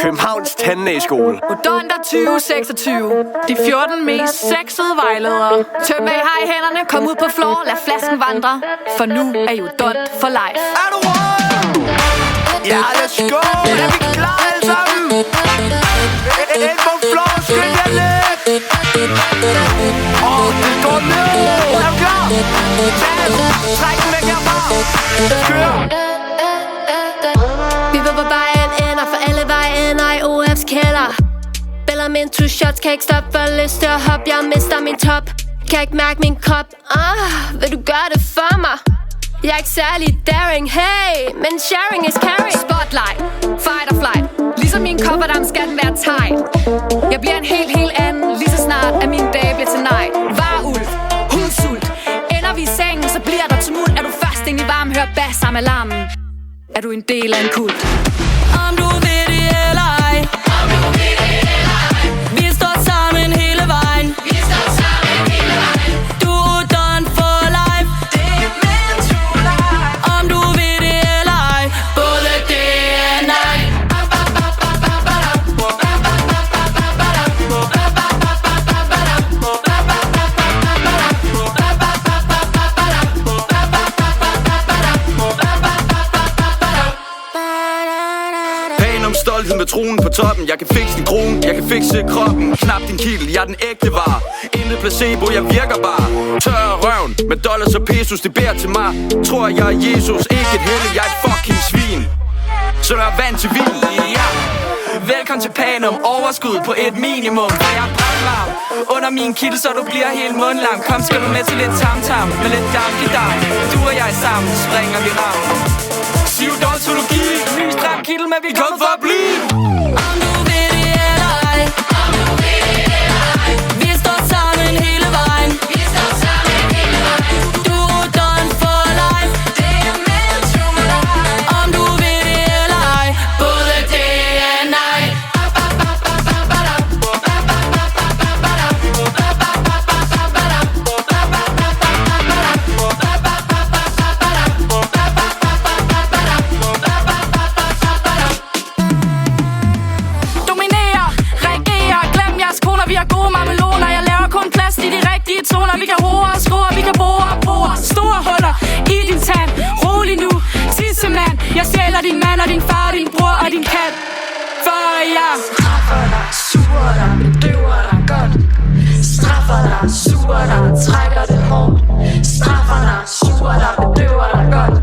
Københavns Tandlægeskole. Odonter 2026. De 14 mest sexede vejledere. Tøm hvad I har i hænderne, kom ud på floor, lad flasken vandre. For nu er I odont for life. Er du rød? Ja, let's go. Er vi klar alle sammen? Ind på floor, skynd jer lidt. Det går ned. Er du klar? Træk den væk herfra. Kør. Vi var på vejen ender, for alle veje ender i OF's kælder. Bæller mine 2 shots, kan ikke stoppe for lyst til at hoppe. Jeg mister min top, kan ikke mærke min krop. Vil du gøre det for mig? Jeg er ikke særlig daring, hey, men sharing is caring. Spotlight, fight or flight. Ligesom min kopperdam skal den være tight. Jeg bliver en helt anden, lige så snart at min dag bliver til night. Varulv, hundsult. Ender vi i sengen, så bliver der tumult. Er du først ind i varmen, hør bass sammen alarmen. Er du en del af en kult? Om du vil det eller ej, vi står sammen hele vejen. Du er done for life. Det er meant to life. Om du vil det eller ej, både det og nej. Stolthed med tronen på toppen. Jeg kan fikse din krone, jeg kan fikse kroppen. Knap din kilde, jeg er den ægte vare. Intet placebo, jeg virker bare. Tør røven med dollars og pesos, det bærer til mig. Tror jeg er Jesus, ikke et helle, jeg er et fucking svin. Så jeg er vant til vin, ja. Velkommen til Panum, overskud på et minimum. For jeg er brandvarm under min kilde, så du bliver helt mundlam. Kom, skal du med til lidt tamtam med lidt damp. Du og jeg sammen, springer vi ravn. Psykodontologi, ny stram kittel, men vi kom for at blive. Om du vil det eller ej, vi står sammen hele vejen. Du er done for life. Det er meant to life. Om du vil det eller ej, både det og nej. Vi kan roe og skrue, vi kan bore store huller i din tand. Rolig nu, tissemand. Jeg stjæler din mand og din far, din bror og din kat. For jeg straffer dig, suger dig, bedøver dig godt. Straffer dig, suger dig, trækker det hårdt. Straffer dig, suger dig, bedøver dig godt.